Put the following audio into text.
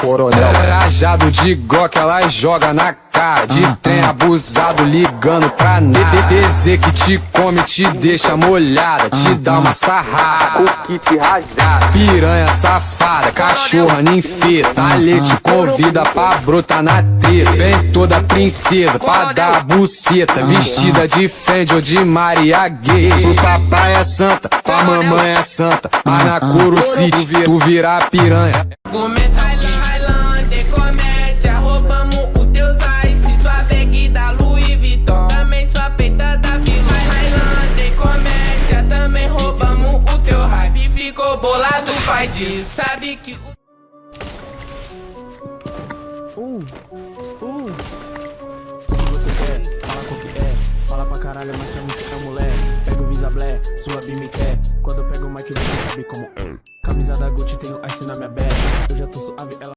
Coronel. Rajado de Glock, ela joga na cara. De trem abusado, ligando pra nada. DDZ que te come, te deixa molhada. Te dá uma sarrada, o kit rajado. Piranha safada, cachorra ninfeta. Ali te convida pra brotar na treta. Vem toda princesa pra dar buceta. Vestida de Fendi ou de Maria Gay. Pro papai é santa, pra mamãe é santa. Mas na Couro City, tu vira piranha. Highlander, comédia, roubamos o teus ice. Sua bag da Louis Vuitton, também sua peita da Vila. Highlander, comédia, também roubamos o teu hype. Ficou bolado, pai diz, sabe que O que você quer? Fala qual que é. Fala pra caralho, mas pra mim você é mulher. Pega o Visa Blé, sua bi me quer. Quando eu pego o mic você sabe como é. Camisa da Gucci, tenho ice na minha bag. Eu já tô suave, ela